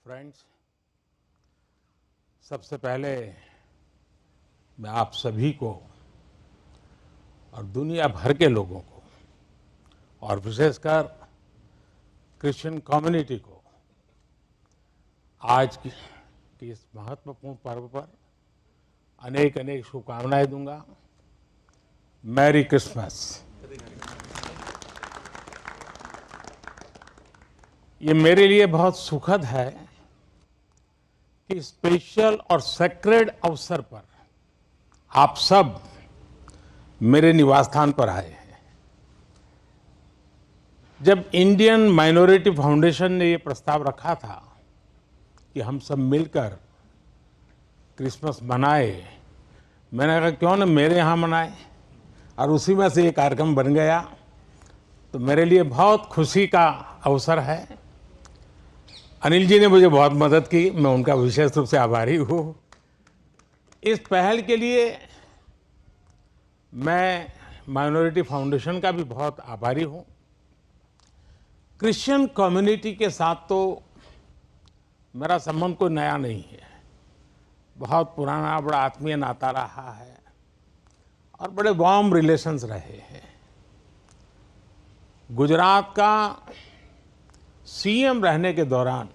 Friends, सबसे पहले मैं आप सभी को और दुनिया भर के लोगों को और विशेषकर क्रिश्चियन कम्युनिटी को आज की इस महत्वपूर्ण पर्व पर अनेक अनेक शुभकामनाएं दूंगा। Merry Christmas. ये मेरे लिए बहुत सुखद है कि स्पेशल और सेक्रेड अवसर पर आप सब मेरे निवास स्थान पर आए हैं। जब इंडियन माइनॉरिटी फाउंडेशन ने ये प्रस्ताव रखा था कि हम सब मिलकर क्रिसमस मनाए, मैंने कहा क्यों ना मेरे यहाँ मनाए, और उसी में से ये कार्यक्रम बन गया। तो मेरे लिए बहुत खुशी का अवसर है। अनिल जी ने मुझे बहुत मदद की, मैं उनका विशेष रूप से आभारी हूँ। इस पहल के लिए मैं माइनॉरिटी फाउंडेशन का भी बहुत आभारी हूँ। क्रिश्चियन कम्युनिटी के साथ तो मेरा संबंध कोई नया नहीं है, बहुत पुराना बड़ा आत्मीय नाता रहा है और बड़े वार्म रिलेशंस रहे हैं। गुजरात का सीएम रहने के दौरान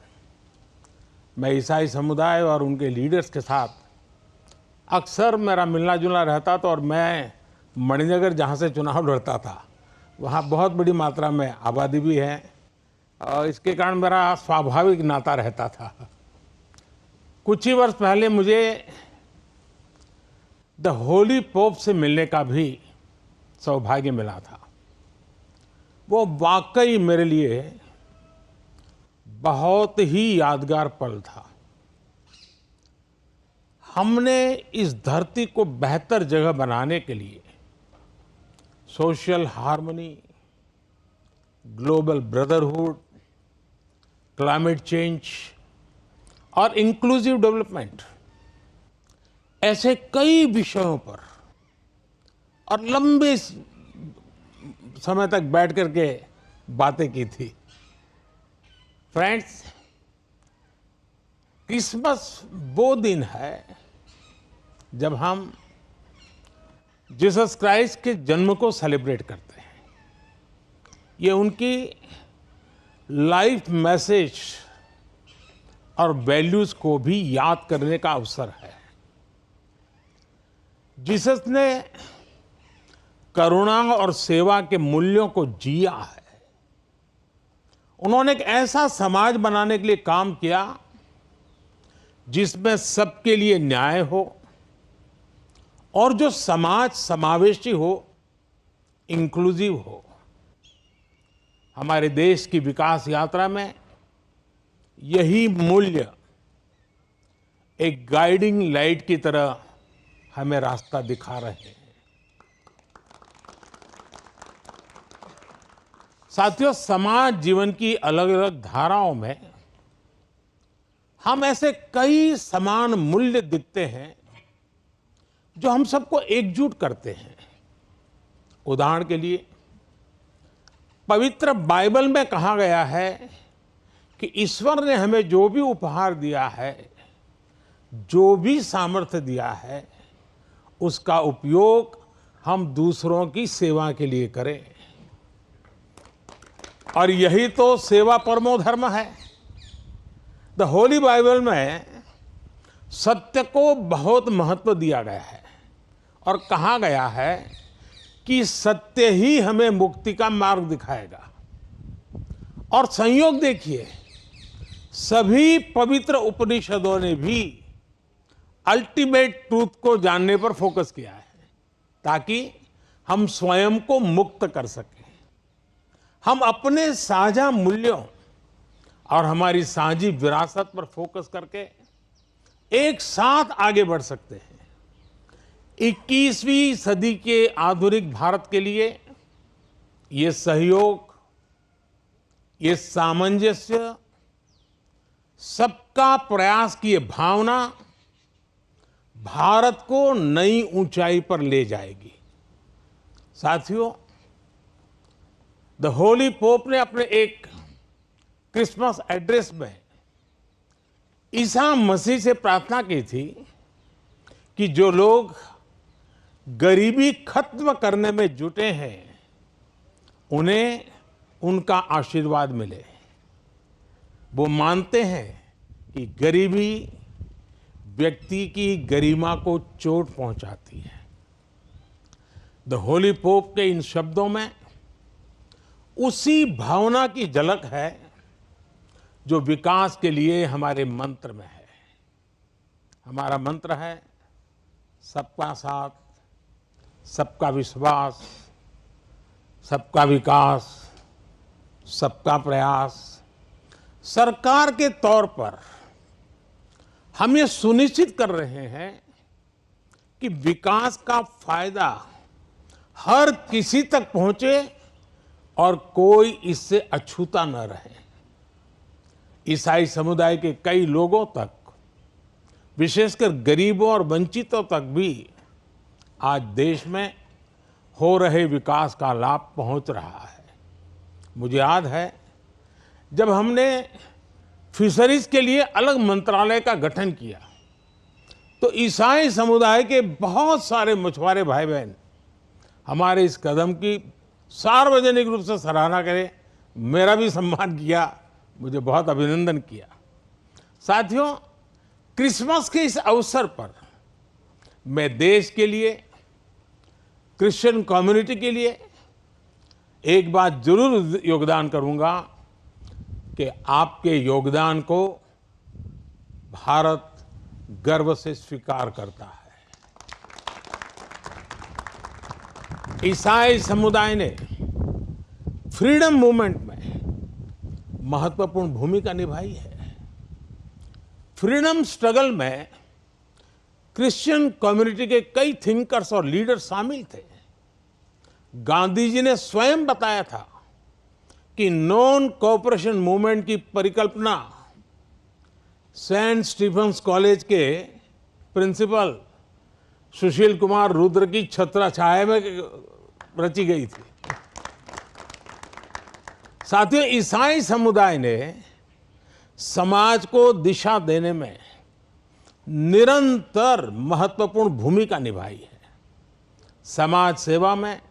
मैं ईसाई समुदाय और उनके लीडर्स के साथ अक्सर मेरा मिलना जुलना रहता था, और मैं मणिनगर जहाँ से चुनाव लड़ता था वहाँ बहुत बड़ी मात्रा में आबादी भी है और इसके कारण मेरा स्वाभाविक नाता रहता था। कुछ ही वर्ष पहले मुझे द होली पोप से मिलने का भी सौभाग्य मिला था। वो वाकई मेरे लिए बहुत ही यादगार पल था। हमने इस धरती को बेहतर जगह बनाने के लिए social harmony, global brotherhood, climate change और इंक्लूसिव डेवलपमेंट ऐसे कई विषयों पर और लंबे समय तक बैठ करके बातें की थी। फ्रेंड्स, क्रिसमस वो दिन है जब हम जीसस क्राइस्ट के जन्म को सेलिब्रेट करते हैं। ये उनकी लाइफ मैसेज और वैल्यूज को भी याद करने का अवसर है। जीसस ने करुणा और सेवा के मूल्यों को जिया है। उन्होंने एक ऐसा समाज बनाने के लिए काम किया जिसमें सबके लिए न्याय हो और जो समाज समावेशी हो, इंक्लूसिव हो। हमारे देश की विकास यात्रा में यही मूल्य एक गाइडिंग लाइट की तरह हमें रास्ता दिखा रहे हैं। साथियों, समाज जीवन की अलग अलग धाराओं में हम ऐसे कई समान मूल्य दिखते हैं जो हम सबको एकजुट करते हैं। उदाहरण के लिए, पवित्र बाइबल में कहा गया है कि ईश्वर ने हमें जो भी उपहार दिया है, जो भी सामर्थ्य दिया है, उसका उपयोग हम दूसरों की सेवा के लिए करें। और यही तो सेवा परमो धर्म है। द होली बाइबल में सत्य को बहुत महत्व दिया गया है और कहा गया है कि सत्य ही हमें मुक्ति का मार्ग दिखाएगा। और संयोग देखिए, सभी पवित्र उपनिषदों ने भी अल्टीमेट ट्रूथ को जानने पर फोकस किया है ताकि हम स्वयं को मुक्त कर सकें। हम अपने साझा मूल्यों और हमारी साझी विरासत पर फोकस करके एक साथ आगे बढ़ सकते हैं। 21वीं सदी के आधुनिक भारत के लिए ये सहयोग, ये सामंजस्य, सबका प्रयास की ये भावना भारत को नई ऊंचाई पर ले जाएगी। साथियों, द होली पोप ने अपने एक क्रिसमस एड्रेस में ईसा मसीह से प्रार्थना की थी कि जो लोग गरीबी खत्म करने में जुटे हैं उन्हें उनका आशीर्वाद मिले। वो मानते हैं कि गरीबी व्यक्ति की गरिमा को चोट पहुंचाती है। द होली पोप के इन शब्दों में उसी भावना की झलक है जो विकास के लिए हमारे मंत्र में है। हमारा मंत्र है सबका साथ, सबका विश्वास, सबका विकास, सबका प्रयास। सरकार के तौर पर हम ये सुनिश्चित कर रहे हैं कि विकास का फायदा हर किसी तक पहुंचे और कोई इससे अछूता न रहे। ईसाई समुदाय के कई लोगों तक, विशेषकर गरीबों और वंचितों तक भी आज देश में हो रहे विकास का लाभ पहुंच रहा है। मुझे याद है जब हमने फिशरीज के लिए अलग मंत्रालय का गठन किया तो ईसाई समुदाय के बहुत सारे मछुआरे भाई बहन हमारे इस कदम की सार्वजनिक रूप से सराहना करें, मेरा भी सम्मान किया, मुझे बहुत अभिनंदन किया। साथियों, क्रिसमस के इस अवसर पर मैं देश के लिए, क्रिश्चियन कम्युनिटी के लिए एक बात जरूर योगदान करूंगा कि आपके योगदान को भारत गर्व से स्वीकार करता है। ईसाई समुदाय ने फ्रीडम मूवमेंट में महत्वपूर्ण भूमिका निभाई है। फ्रीडम स्ट्रगल में क्रिश्चियन कम्युनिटी के कई थिंकर्स और लीडर शामिल थे। गांधी जी ने स्वयं बताया था कि नॉन कोऑपरेशन मूवमेंट की परिकल्पना सेंट स्टीफेंस कॉलेज के प्रिंसिपल सुशील कुमार रुद्र की छत्रछाया में रची गई थी। साथियों, ईसाई समुदाय ने समाज को दिशा देने में निरंतर महत्वपूर्ण भूमिका निभाई है। समाज सेवा में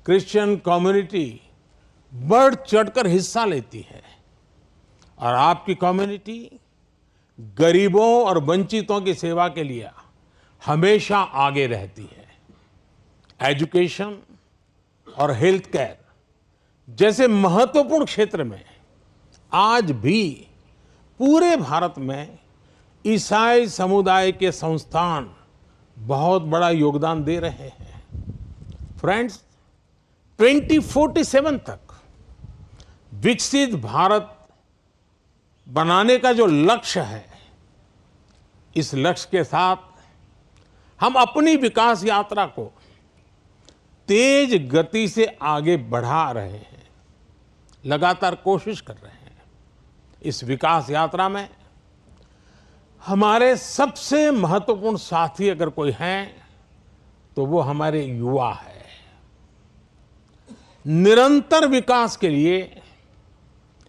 क्रिश्चियन कम्युनिटी बढ़ चढ़कर हिस्सा लेती है और आपकी कम्युनिटी गरीबों और वंचितों की सेवा के लिए हमेशा आगे रहती है। एजुकेशन और हेल्थ केयर जैसे महत्वपूर्ण क्षेत्र में आज भी पूरे भारत में ईसाई समुदाय के संस्थान बहुत बड़ा योगदान दे रहे हैं। फ्रेंड्स, 2047 तक विकसित भारत बनाने का जो लक्ष्य है, इस लक्ष्य के साथ हम अपनी विकास यात्रा को तेज गति से आगे बढ़ा रहे हैं, लगातार कोशिश कर रहे हैं। इस विकास यात्रा में हमारे सबसे महत्वपूर्ण साथी अगर कोई हैं तो वो हमारे युवा है। निरंतर विकास के लिए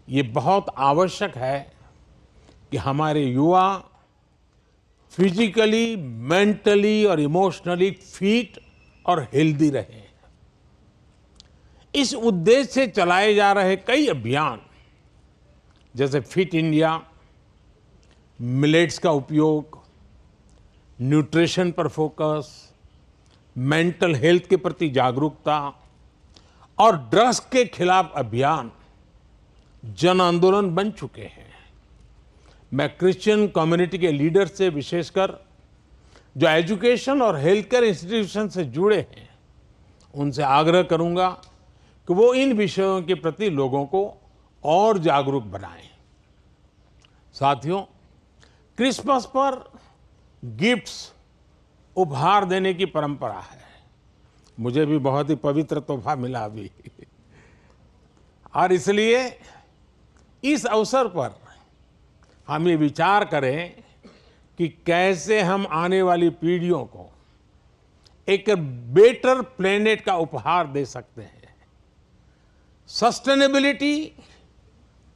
ये बहुत आवश्यक है कि हमारे युवा फिजिकली, मेंटली और इमोशनली फिट और हेल्दी रहें। इस उद्देश्य से चलाए जा रहे कई अभियान जैसे फिट इंडिया, मिलेट्स का उपयोग, न्यूट्रिशन पर फोकस, मेंटल हेल्थ के प्रति जागरूकता और ड्रग्स के खिलाफ अभियान जन आंदोलन बन चुके हैं। मैं क्रिश्चियन कम्युनिटी के लीडर से, विशेषकर जो एजुकेशन और हेल्थ केयर इंस्टीट्यूशन से जुड़े हैं, उनसे आग्रह करूंगा कि वो इन विषयों के प्रति लोगों को और जागरूक बनाएं। साथियों, क्रिसमस पर गिफ्ट्स, उपहार देने की परंपरा है। मुझे भी बहुत ही पवित्र तोहफा मिला अभी और इसलिए इस अवसर पर हम ये विचार करें कि कैसे हम आने वाली पीढ़ियों को एक बेटर प्लेनेट का उपहार दे सकते हैं। सस्टेनेबिलिटी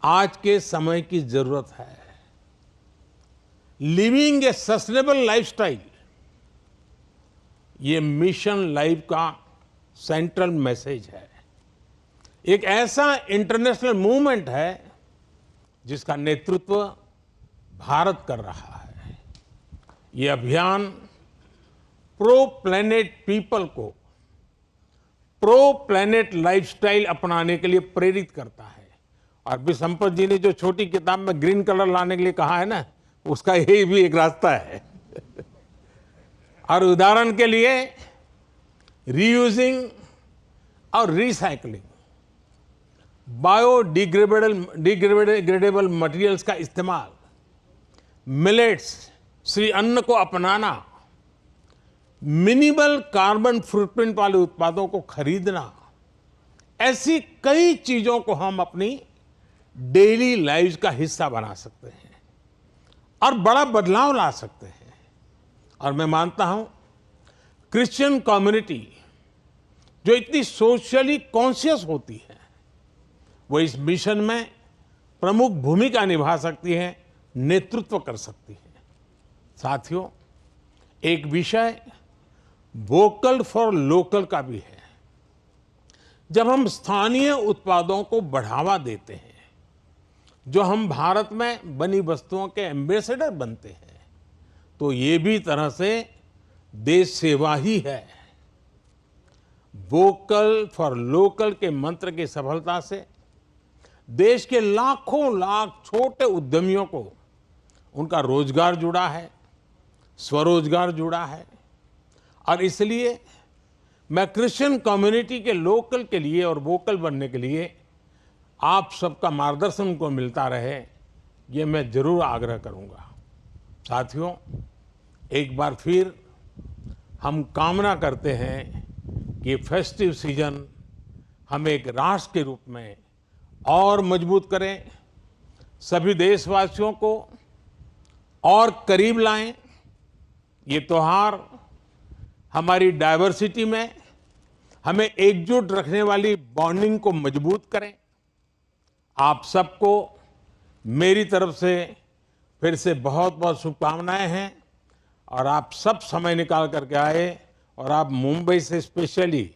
आज के समय की जरूरत है। लिविंग ए सस्टेनेबल लाइफस्टाइल, ये मिशन लाइफ का सेंट्रल मैसेज है। एक ऐसा इंटरनेशनल मूवमेंट है जिसका नेतृत्व भारत कर रहा है। ये अभियान प्रो प्लैनेट पीपल को प्रो प्लैनेट लाइफस्टाइल अपनाने के लिए प्रेरित करता है। और भी संपत जी ने जो छोटी किताब में ग्रीन कलर लाने के लिए कहा है ना, उसका यही भी एक रास्ता है। और उदाहरण के लिए रीयूजिंग और रिसाइकलिंग, बायोडिग्रेडेबल मटेरियल्स का इस्तेमाल, मिलेट्स श्री अन्न को अपनाना, मिनिमल कार्बन फुटप्रिंट वाले उत्पादों को खरीदना, ऐसी कई चीजों को हम अपनी डेली लाइफ का हिस्सा बना सकते हैं और बड़ा बदलाव ला सकते हैं। और मैं मानता हूं क्रिश्चियन कम्युनिटी जो इतनी सोशली कॉन्शियस होती है, वो इस मिशन में प्रमुख भूमिका निभा सकती है, नेतृत्व कर सकती है। साथियों, एक विषय वोकल फॉर लोकल का भी है। जब हम स्थानीय उत्पादों को बढ़ावा देते हैं, जो हम भारत में बनी वस्तुओं के एम्बेसडर बनते हैं, तो ये भी तरह से देश सेवा ही है। वोकल फॉर लोकल के मंत्र की सफलता से देश के लाखों लाख छोटे उद्यमियों को उनका रोजगार जुड़ा है, स्वरोजगार जुड़ा है। और इसलिए मैं क्रिश्चियन कम्युनिटी के लोकल के लिए और वोकल बनने के लिए आप सबका मार्गदर्शन उनको मिलता रहे, ये मैं जरूर आग्रह करूंगा। साथियों, एक बार फिर हम कामना करते हैं कि फेस्टिव सीजन हम एक राष्ट्र के रूप में और मजबूत करें, सभी देशवासियों को और करीब लाएं। ये त्योहार हमारी डाइवर्सिटी में हमें एकजुट रखने वाली बॉन्डिंग को मजबूत करें। आप सबको मेरी तरफ से फिर से बहुत बहुत शुभकामनाएं हैं। और आप सब समय निकाल करके आए, और आप मुंबई से स्पेशली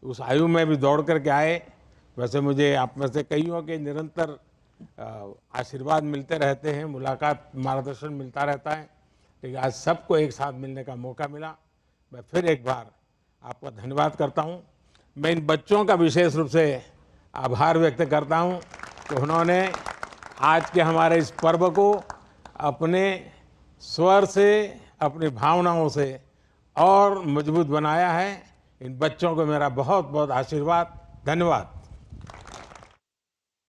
उस आयु में भी दौड़ करके आए। वैसे मुझे आप में से कईयों के निरंतर आशीर्वाद मिलते रहते हैं, मुलाकात, मार्गदर्शन मिलता रहता है, लेकिन आज सबको एक साथ मिलने का मौका मिला। मैं फिर एक बार आपका धन्यवाद करता हूं। मैं इन बच्चों का विशेष रूप से आभार व्यक्त करता हूं कि उन्होंने आज के हमारे इस पर्व को अपने स्वर से, अपनी भावनाओं से और मजबूत बनाया है। इन बच्चों को मेरा बहुत बहुत आशीर्वाद, धन्यवाद।